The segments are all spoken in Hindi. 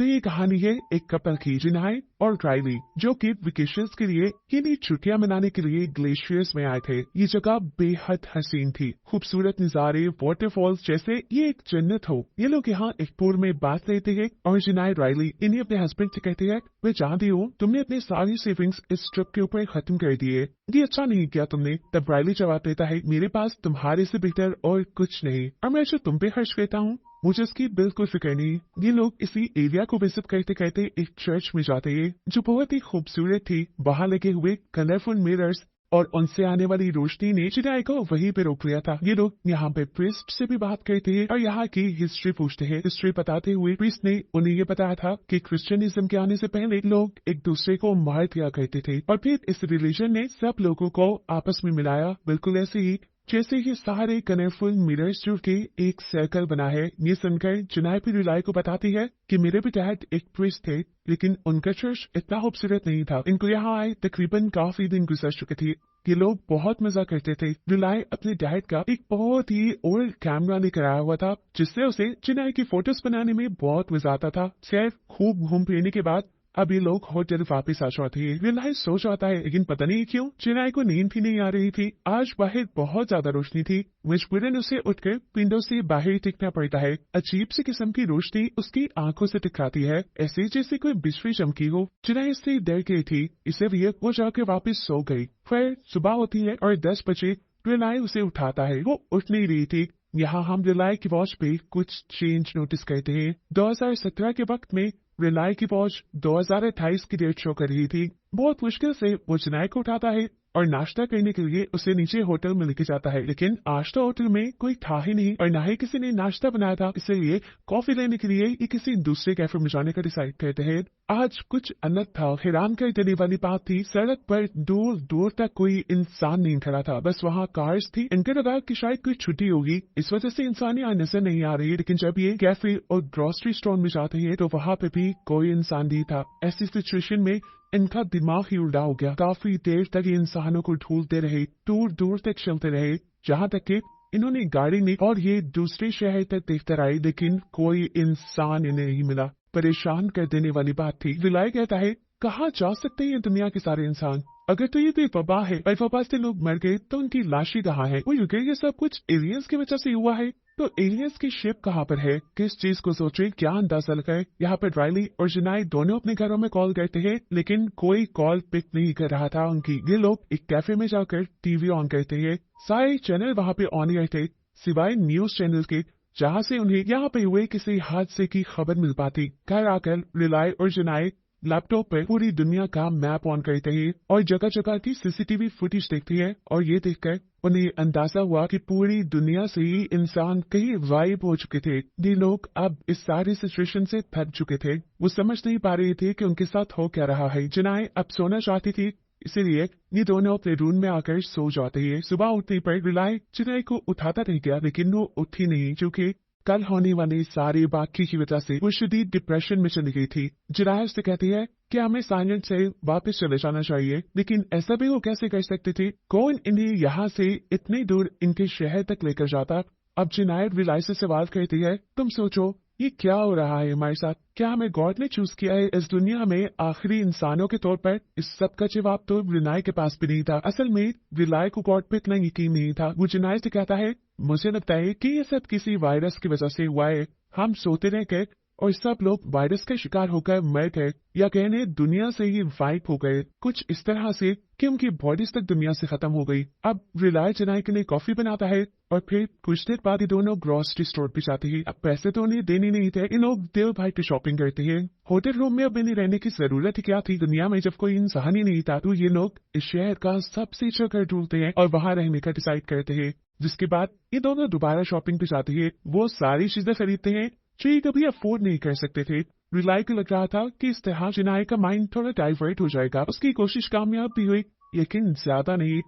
तो ये कहानी है एक कपल की, जिनाय और राइली, जो कि वेकेशंस के लिए यानी छुट्टियां मनाने के लिए ग्लेशियर्स में आए थे। ये जगह बेहद हसीन थी, खूबसूरत नजारे, वाटरफॉल्स जैसे ये एक जन्नत हो। ये लोग यहाँ एक पूल में बात लेते हैं और जिनाय राइली इन्हें अपने हस्बैंड से कहते हैं, मैं जानती हूँ तुमने अपने सारी सेविंग्स इस ट्रिप के ऊपर खत्म कर दिए, ये अच्छा नहीं किया तुमने। तब राइली जवाब देता है, मेरे पास तुम्हारे से बेहतर और कुछ नहीं, और मैं जो तुम पे खर्च करता हूँ मुझे इसकी बिल्कुल फिक्र नहीं। ये लोग इसी एरिया को विजिट करते करते एक चर्च में जाते हैं जो बहुत ही खूबसूरत थी। वहाँ लगे हुए कलरफुल मिरर्स और उनसे आने वाली रोशनी ने जिनाय को वहीं पे रोक लिया था। ये लोग यहाँ पे प्रीस्ट से भी बात करते हैं और यहाँ की हिस्ट्री पूछते हैं। हिस्ट्री बताते हुए प्रीस्ट ने उन्हें ये बताया था कि क्रिश्चियनिज्म के आने से पहले लोग एक दूसरे को मार दिया करते थे और फिर इस रिलीजन ने सब लोगों को आपस में मिलाया, बिल्कुल ऐसे ही जैसे ये सारे कलरफुल मिरर्स जुड़ के एक सर्कल बना है। ये सुनकर जिनाय भी रिलाई को बताती है कि मेरे भी डैड एक प्रीस्ट थे, लेकिन उनका चर्च इतना खूबसूरत नहीं था। इनको यहाँ आए तकरीबन काफी दिन गुजर चुके थे। ये लोग बहुत मजा करते थे। रिलाई अपने डैड का एक बहुत ही ओल्ड कैमरा लेकर आया हुआ था, जिससे उसे जिनाय की फोटोज बनाने में बहुत मजा आता था। सिर्फ खूब घूम फिरने के बाद अब ये लोग होटल वापस आ जाते हैं। रिलाई सो जाता है, लेकिन पता नहीं क्यों जिनाय को नींद भी नहीं आ रही थी। आज बाहर बहुत ज्यादा रोशनी थी, मजबूरन उसे उठकर विंडो से बाहर टिकना पड़ता है। अजीब सी किस्म की रोशनी उसकी आंखों से टकराती है, ऐसे जैसे कोई बिजली चमकी हो। जिनाय इससे डर गई थी, इसलिए वो जाकर वापस सो गई। फिर सुबह होती है और 10 बजे रिलाई उसे उठाता है। वो उठ नहीं रही थी। यहाँ हम रिलाई की वॉच पे कुछ चेंज नोटिस करते हैं। 2017 के वक्त में रिलाई की वॉच 2028 की डेट शो कर रही थी। बहुत मुश्किल से वो जिनाय को उठाता है और नाश्ता करने के लिए उसे नीचे होटल में लेके जाता है, लेकिन आज तो होटल में कोई था ही नहीं और न ही किसी ने नाश्ता बनाया था। इसलिए कॉफी लेने के लिए ये किसी दूसरे कैफे में जाने का डिसाइड करते हैं। आज कुछ अलग था। हैरान कर देने वाली बात थी, सड़क पर दूर दूर तक कोई इंसान नहीं खड़ा था, बस वहाँ कार्स थी। इनके लगा कि शायद कोई छुट्टी होगी, इस वजह से इंसान यहाँ नजर नहीं आ रही। लेकिन जब ये कैफे और ग्रोसरी स्टोर में जाते हैं तो वहाँ पे भी कोई इंसान नहीं था। ऐसी सिचुएशन में इनका दिमाग ही उल्टा हो गया। काफी देर तक ये इंसानों को ढूंढते रहे, दूर दूर तक चलते रहे, जहाँ तक कि इन्होंने गाड़ी ली और ये दूसरे शहर तक देखते रहे, लेकिन कोई इंसान इन्हें नहीं मिला। परेशान कर देने वाली बात थी। रिलाई कहता है, कहाँ जा सकते हैं दुनिया के सारे इंसान? अगर तो ये कोई वबा है और वबा से लोग मर गए तो उनकी लाशें कहाँ है? वो युगे ये सब कुछ एलियंस की वजह से हुआ है, तो एलियंस की शिप कहाँ पर है? किस चीज को सोचे, क्या अंदाजा लगाए? यहाँ पर राइली और जिनाय दोनों अपने घरों में कॉल करते हैं, लेकिन कोई कॉल पिक नहीं कर रहा था उनकी। ये लोग एक कैफे में जाकर टीवी ऑन करते हैं। सारे चैनल वहाँ पे ऑन ही थे, सिवाय न्यूज चैनल के, जहाँ से उन्हें यहाँ पे हुए किसी हादसे की खबर मिल पाती। घर आकर रिलाई और जिनाय लैपटॉप पर पूरी दुनिया का मैप ऑन करते हैं और जगह जगह की सीसीटीवी फुटेज देखती है, और ये देखकर उन्हें अंदाजा हुआ कि पूरी दुनिया से ही इंसान कहीं गायब हो चुके थे। ये लोग अब इस सारी सिचुएशन से थक चुके थे। वो समझ नहीं पा रहे थे कि उनके साथ हो क्या रहा है। जिनाय अब सोना चाहती थी, इसीलिए ये दोनों अपने रूम में आकर सो जाते हैं। सुबह उठने पर रिलाई जिनाय को उठाता रह गया, लेकिन वो उठी नहीं, क्योंकि कल होने वाली सारी बाकी की वजह से वो शदीद डिप्रेशन में चली गई थी। जिनाय उससे कहती है कि हमें साइलेंट से वापस चले जाना चाहिए, लेकिन ऐसा भी वो कैसे कर सकते थे? कौन इन्हें यहाँ से इतनी दूर इनके शहर तक लेकर जाता? अब जिनाय रिलाई से सवाल करती है, तुम सोचो ये क्या हो रहा है हमारे साथ? क्या हमें गॉड ने चूज किया है इस दुनिया में आखिरी इंसानों के तौर पर? इस सब का जवाब तो रिनाय के पास भी नहीं था। असल में रिनाय को गॉड पे इतना यकीन नहीं था। वो जिनाय से कहता है, मुझे लगता है कि ये सब किसी वायरस की वजह से हुआ है। हम सोते रह गए और सब लोग वायरस का शिकार होकर मर गए, या कहने दुनिया से ही वाइप हो गए, कुछ इस तरह से कि उनकी बॉडीज तक दुनिया से खत्म हो गई। अब रिलाय जिनाय के लिए कॉफी बनाता है और फिर कुछ देर बाद ये दोनों ग्रोसरी स्टोर पे जाते हैं। अब पैसे तो उन्हें देने नहीं थे, इन लोग देव भाई की शॉपिंग करते हैं। होटल रूम में अब इन्हें रहने की जरूरत ही क्या थी? दुनिया में जब कोई इंसान ही नहीं था, तो ये लोग इस शहर का सबसे जगह ढूंढते हैं और वहाँ रहने का डिसाइड करते हैं। जिसके बाद ये दोनों दोबारा शॉपिंग पे जाते हैं। वो सारी चीजें खरीदते हैं जो ये कभी अफोर्ड नहीं कर सकते थे। रिलाई को लग रहा था कि इस तरह जिनाय का माइंड थोड़ा डाइवर्ट हो जाएगा। उसकी कोशिश कामयाब भी हुई, लेकिन ज्यादा नहीं।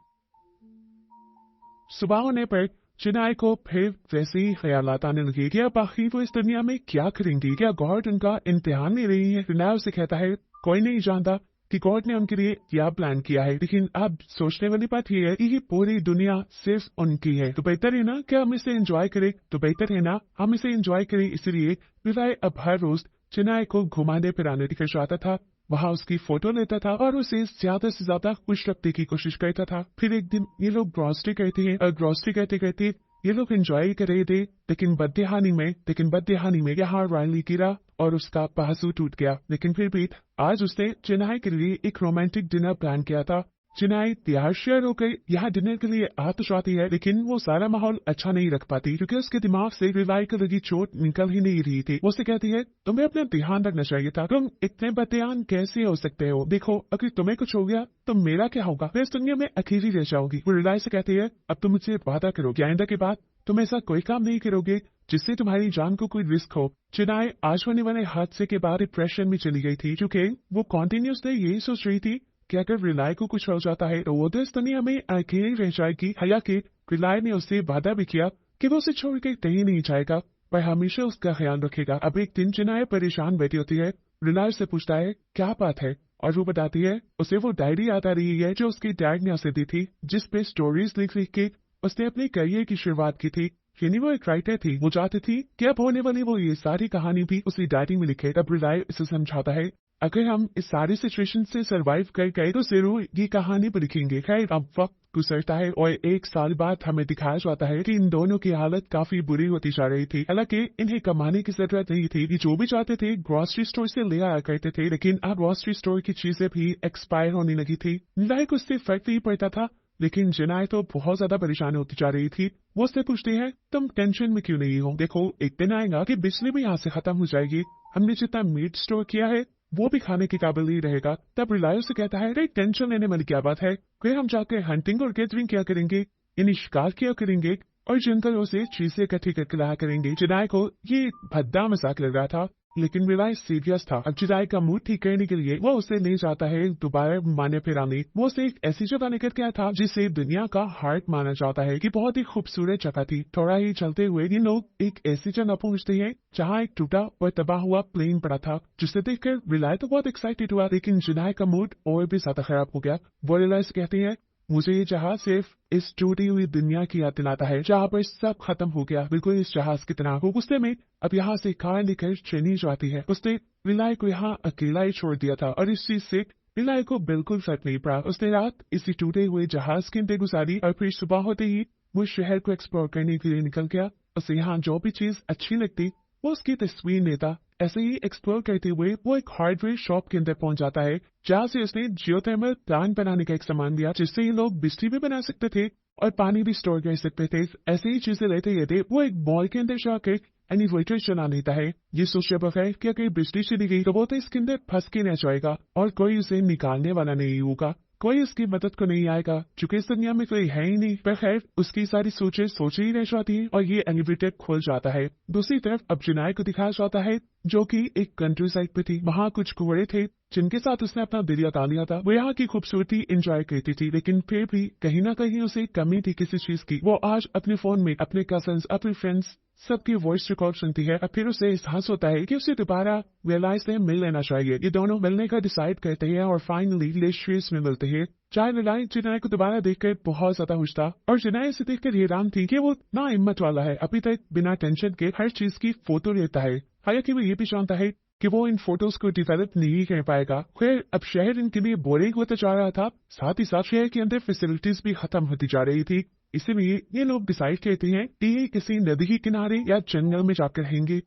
सुबह होने पर जिनाय को फिर वैसे ही ख्यालात आने लगे कि अब आखिर वो इस दुनिया में क्या करेंगी? क्या गॉड उनका इम्तिहान ले रही है? रिनाय उसे कहता है, कोई नहीं जानता कि गॉड ने उनके लिए क्या प्लान किया है, लेकिन अब सोचने वाली बात यह है कि ये पूरी दुनिया सिर्फ उनकी है। तो बेहतर है ना कि हम इसे एंजॉय करें, तो बेहतर है ना हम इसे एंजॉय करें। इसलिए रिनाय अब हर रोज चिनाई को घुमाने फिराने लेकर जाता था, वहां उसकी फोटो लेता था और उसे ज्यादा से ज्यादा खुश रखने की कोशिश करता था। फिर एक दिन ये लोग ग्रॉसरी करते हैं और ग्रॉसरी करते करते ये लोग एंजॉय कर रहे थे, लेकिन बदहानी में यहाँ रायली गिरा और उसका बाजू टूट गया। लेकिन फिर भी आज उसने चिनाई के लिए एक रोमांटिक डिनर प्लान किया था। चिनाई तैयार शेयर होकर यहाँ डिनर के लिए आ तो जाती है, लेकिन वो सारा माहौल अच्छा नहीं रख पाती क्योंकि उसके दिमाग से रिलाई को लगी चोट निकल ही नहीं रही थी। वो उसे कहती है, तुम्हें अपना ध्यान रखना चाहिए था, तुम इतने बदयान कैसे हो सकते हो? देखो, अगर तुम्हें कुछ हो गया तो मेरा क्या होगा? मैं इस दुनिया में अकेली रह जाऊंगी। वो रिलाई से कहती है, अब तुम मुझसे वादा करोगे आइंदा के बाद तुम ऐसा कोई काम नहीं करोगे जिससे तुम्हारी जान को कोई रिस्क हो। चिनाई आज होने वाले हादसे के बाद डिप्रेशन में चली गई थी क्योंकि वो कॉन्टिन्यूसली यही सोच रही थी कि अगर रिलाई को कुछ हो जाता है तो वो तो इस दुनिया में अकेली रह जाएगी। हालांकि रिलाई ने उससे वादा भी किया कि वो उसे छोड़ के कहीं नहीं जाएगा, वह हमेशा उसका ख्याल रखेगा। अब एक दिन चिनाई परेशान बैठी होती है, रिलाई से पूछता है क्या बात है, और वो बताती है उसे वो डायरी याद आ रही है जो उसकी डैड ने उसे दी थी, जिसपे स्टोरीज लिख लिख के उसने अपने करियर की शुरुआत की थी। यानी वो एक राइटर थी। वो चाहती थी कि अब होने वाली वो ये सारी कहानी भी उसी डायरी में लिखे। तब रिलाई इसे समझाता है, अगर हम इस सारी सिचुएशन से सरवाइव कर गए तो जरूर ये कहानी पर लिखेंगे। खैर, अब वक्त गुजरता है और 1 साल बाद हमें दिखाया जाता है कि इन दोनों की हालत काफी बुरी होती जा रही थी। हालांकि इन्हें कमाने की जरूरत नहीं थी, ये जो भी चाहते थे ग्रोसरी स्टोर से ले आया करते थे, लेकिन अब ग्रोसरी स्टोर की चीजें भी एक्सपायर होने लगी थी। रिलाई को उससे फर्क नहीं पड़ता था, लेकिन चिनाई तो बहुत ज्यादा परेशान होती जा रही थी। वो उससे पूछती है, तुम टेंशन में क्यों नहीं हो? देखो, एक दिन आएगा कि बिजली भी यहाँ से खत्म हो जाएगी, हमने जितना मीट स्टोर किया है वो भी खाने के काबिल नहीं रहेगा। तब रिलायो से कहता है, अरे टेंशन लेने वाली क्या बात है, फिर हम जाकर हंटिंग और गैदरिंग किया करेंगे, यानी शिकार किया करेंगे और जंगलों से चीजें इकट्ठी करके लाया करेंगे। चिनाई को ये भद्दा मजाक लग रहा था, लेकिन रिलाई सीरियस था। अब चिनाई का मूड ठीक करने के लिए वो उसे ले जाता है दोबारा माने फिराने। वो उसे एक ऐसी जगह लेकर गया था जिसे दुनिया का हार्ट माना जाता है कि बहुत ही खूबसूरत जगह थी। थोड़ा ही चलते हुए ये लोग एक ऐसी जगह पहुंचते हैं जहाँ एक टूटा और तबाह हुआ प्लेन पड़ा था, जिसे देखकर रिलाई तो बहुत एक्साइटेड हुआ, लेकिन चिनाई का मूड और भी ज्यादा खराब हो गया। वो रिलाई से कहती है, मुझे ये जहाज सिर्फ इस टूटी हुई दुनिया की याद दिलाता है जहाँ पर सब खत्म हो गया, बिल्कुल इस जहाज की तरह। वो गुस्से में अब यहाँ से कार लेकर चली जाती है। उसने रिलाई को यहाँ अकेला ही छोड़ दिया था और इस चीज से रिलाई को बिल्कुल फर्क नहीं पड़ा। उसने रात इसी टूटे हुए जहाज के अंदर गुजारी और फिर सुबह होते ही वो शहर को एक्सप्लोर करने के लिए निकल गया। उसे यहाँ जो भी चीज अच्छी लगती वो उसकी तस्वीर लेता। ऐसे ही एक्सप्लोर करते हुए वो एक हार्डवेयर शॉप के अंदर पहुंच जाता है, जहाँ से उसने जियोथर्मल प्लांट बनाने का एक सामान लिया, जिससे ये लोग बिजली भी बना सकते थे और पानी भी स्टोर कर सकते थे। ऐसे ही चीजें लेते लेते वो एक मॉल के अंदर जाकर इन्वर्टर चला लेता है। ये सोचने बगैर कि अगर बिजली चली गई तो वो तो इसके अंदर फंस के रह जाएगा और कोई उसे निकालने वाला नहीं होगा, कोई उसकी मदद को नहीं आएगा, चूंकि इस दुनिया में कोई है ही नहीं। पर खैर, उसकी सारी सोचें सोचे ही रह जाती है और ये एलिवेटर खुल जाता है। दूसरी तरफ अब चिनाई को दिखाया जाता है जो कि एक कंट्री साइड पे थी। वहाँ कुछ कुंवरे थे जिनके साथ उसने अपना दिल लगा लिया था। वो यहाँ की खूबसूरती एंजॉय करती थी, लेकिन फिर भी कहीं ना कहीं उसे कमी थी किसी चीज की। वो आज अपने फोन में अपने कजन्स, अपने फ्रेंड्स सबकी वॉइस रिकॉर्ड सुनती है और फिर उसे एहसास होता है कि उसे दोबारा रियलाइज से मिल लेना चाहिए। ये दोनों मिलने का डिसाइड करते हैं और फाइनली ग्लेशियर्स में मिलते हैं। चाहे रिलाई चिनाई को दोबारा देखकर बहुत ज्यादा खुश था और चिनाई से देखकर हैरान थी कि वो ना हिम्मत वाला है, अभी तक बिना टेंशन के हर चीज की फोटो लेता है। हालांकि वो ये भी जानता है कि वो इन फोटोज को डिवेलप नहीं कर पाएगा। खैर, अब शहर इनके लिए बोरिंग होता जा रहा था, साथ ही साथ शहर के अंदर फैसिलिटीज भी खत्म होती जा रही थी। इसीलिए ये लोग डिसाइड करते हैं कि ये किसी नदी के किनारे या जंगल में जाकर रहेंगे।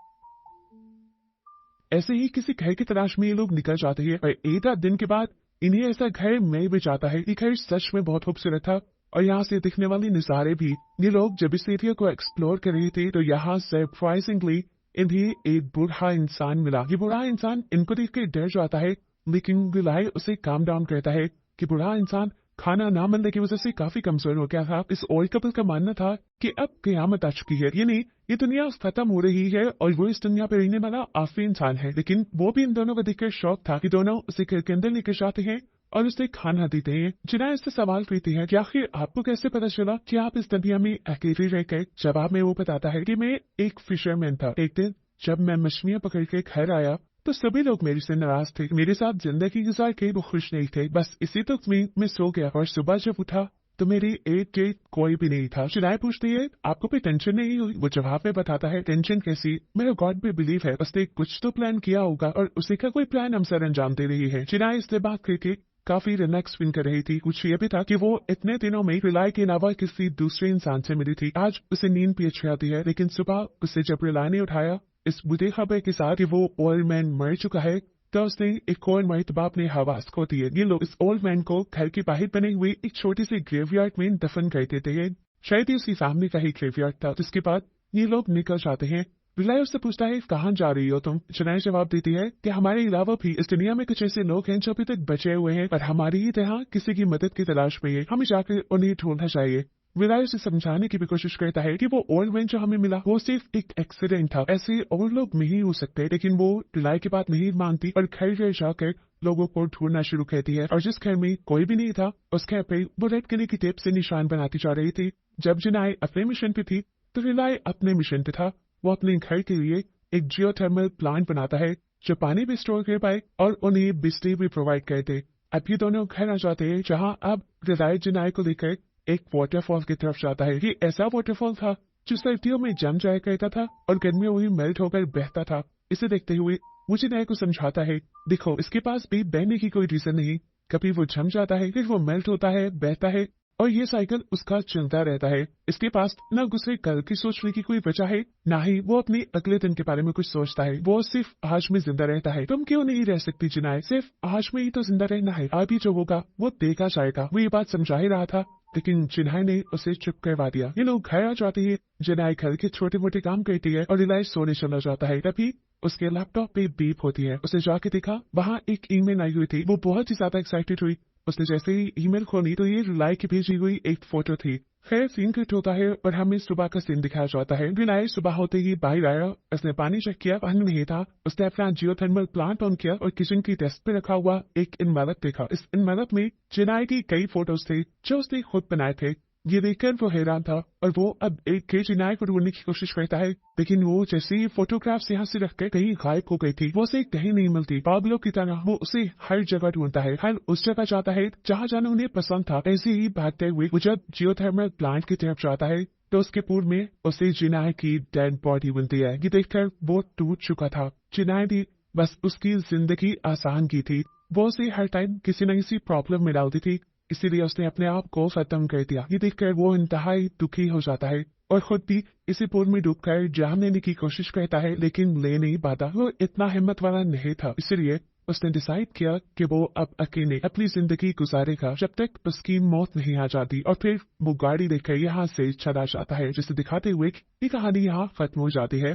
ऐसे ही किसी घर की तलाश में ये लोग निकल जाते हैं और एक आध दिन के बाद इन्हें ऐसा घर मिल भी जाता है। ये घर सच में बहुत खूबसूरत था और यहाँ से दिखने वाली नजारे भी। ये लोग जब इस एरिया को एक्सप्लोर कर रहे थे तो यहाँ सरप्राइजिंगली इन्हें एक बूढ़ा इंसान मिला। ये बूढ़ा इंसान इनको देख कर डर जाता है, लेकिन रिलाई उसे काम डाउन करता है कि बूढ़ा इंसान खाना ना मिलने की वजह से काफी कमजोर हो गया था। इस ओल्ड कपल का मानना था कि अब कयामत आ चुकी है, यानी ये दुनिया खत्म हो रही है और वो इस दुनिया पे रहने वाला आखिरी इंसान है। लेकिन वो भी इन दोनों को देखकर शौक था कि दोनों उसे घर के अंदर लेकर जाते हैं और उसे खाना देते हैं। चिनाई इससे सवाल करती है कि आखिर आपको कैसे पता चला कि आप इस दुनिया में अकेले रह गए? जवाब में वो बताता है कि मैं एक फिशरमैन था। एक दिन जब मैं मछलियां पकड़ के घर आया तो सभी लोग मेरे से नाराज थे, मेरे साथ जिंदगी गुजार के वो खुश नहीं थे। बस इसी दुख में मैं सो गया और सुबह जब उठा तो मेरी एज के कोई भी नहीं था। चिनाई पूछती है, आपको कोई टेंशन नहीं हुई? वो जवाब में बताता है, टेंशन कैसी? मेरा गॉड पे बिलीव है, उसने कुछ तो प्लान किया होगा और उसी का कोई प्लान हम सर अंजाम दे रही है। चिनाई इससे बात करके काफी रिलैक्स फील कर रही थी। कुछ ये भी था कि वो इतने दिनों में रिलाय के अलावा किसी दूसरे इंसान से मिली थी। आज उसे नींद भी अच्छी आती है, लेकिन सुबह उसे जब रिलाय ने उठाया इस बुरी खबर के साथ कि वो ओल्ड मैन मर चुका है, तो उसने एक और मर्तबा अपने हवास खो दिए। ये लोग इस ओल्ड मैन को घर के बाहर बने हुए एक छोटी सी ग्रेवयार्ड में दफन कर देते हैं। शायद ही उसकी फैमिली का ही ग्रेवयार्ड था। जिसके बाद ये लोग निकल जाते हैं। रिलाय उससे पूछता है, कहाँ जा रही हो तुम? चिनाई जवाब देती है कि हमारे अलावा भी इस दुनिया में कुछ ऐसे लोग हैं जो अभी तक बचे हुए हैं और हमारी ही तरह किसी की मदद की तलाश में है। हमें जाकर उन्हें ढूंढना चाहिए। विलाय उसे समझाने की भी कोशिश करता है कि वो ओल्ड मैन जो हमें मिला वो सिर्फ एक एक्सीडेंट था, ऐसे और लोग नहीं हो सकते। लेकिन वो विलाय की बात नहीं मानती और घर घर जाकर लोगों को ढूंढना शुरू करती है। और जिस घर में कोई भी नहीं था उस घर पे वो रेड किले की टेप से निशान बनाती जा रही थी। जब जिनाई अपने मिशन पे थी तो विलाय अपने मिशन पे था। वो अपने घर के लिए एक जियोथर्मल प्लांट बनाता है जो पानी भी स्टोर कर पाए और उन्हें बिजली भी प्रोवाइड कर दे। अब ये दोनों घर आ जाते हैं जहां अब विलाय जिनाई को लेकर एक वाटरफॉल की तरफ जाता है। ये ऐसा वाटरफॉल था जो सर्दियों में जम जाया करता था और गर्मियों में मेल्ट होकर बहता था। इसे देखते हुए मुझे नए को समझाता है, देखो इसके पास भी बहने की कोई रीजन नहीं। कभी वो जम जाता है, फिर वो मेल्ट होता है, बहता है और ये साइकिल उसका चलता रहता है। इसके पास न गुस्से कल की सोचने की कोई वजह है, ना ही वो अपने अगले दिन के बारे में कुछ सोचता है। वो सिर्फ आज में जिंदा रहता है। तुम क्यों नहीं रह सकती जिनाई? सिर्फ आज में ही तो जिंदा रहना है। अभी जो होगा वो देखा जाएगा। वो ये बात समझा ही रहा था लेकिन जिनाई ने उसे चुप करवा दिया। ये लोग घर आ जाते हैं। जिनाई घर के छोटे मोटे काम करती है और रिलाय सोने चला जाता है। तभी उसके लैपटॉप पे बीप होती है। उसे जाके देखा, वहाँ एक ईमेल आई हुई थी। वो बहुत ही ज्यादा एक्साइटेड हुई। उसने जैसे ही ईमेल खोली तो ये रिलाय की भेजी हुई एक फोटो थी। खैर सीन कट होता है और हमें सुबह का सीन दिखाया जाता है। रिलाय सुबह होते ही बाहर आया। उसने पानी चेक किया, पानी नहीं था। उसने अपना जियोथर्मल प्लांट ऑन किया और किचन की डेस्क पे रखा हुआ एक इमारत देखा। इस इमारत में जिनाई की कई फोटोज थे जो उसने खुद बनाए थे। ये देखकर वो हैरान था और वो अब एक के जिनाई को ढूंढने की कोशिश करता है, लेकिन वो जैसे ही फोटोग्राफ्स यहाँ से रखकर कहीं गायब हो गई थी। वो उसे कहीं नहीं मिलती। पागलों की तरह वो उसे हर जगह ढूंढता है, हर उस जगह जाता है जहाँ जाना उन्हें पसंद था। ऐसे ही भागते हुए वो जब जियोथर्मल प्लांट की तरफ जाता है तो उसके पूर्व में उसे जिनाई की डेड बॉडी मिलती है। ये देखकर वो टूट चुका था। जिनाई ने बस उसकी जिंदगी आसान की थी। वो उसे हर टाइम किसी न किसी प्रॉब्लम में डालती थी, इसीलिए उसने अपने आप को खत्म कर दिया। ये देखकर वो इंतहाई दुखी हो जाता है और खुद भी इसी पूल में डूबकर जान लेने की कोशिश करता है, लेकिन ले नहीं पाता। वो इतना हिम्मत वाला नहीं था, इसलिए उसने डिसाइड किया कि वो अब अकेले अपनी जिंदगी गुजारेगा जब तक उसकी मौत नहीं आ जाती। और फिर वो गाड़ी लेकर यहाँ से चला जाता है, जिसे दिखाते हुए ये कहानी यहाँ खत्म हो जाती है।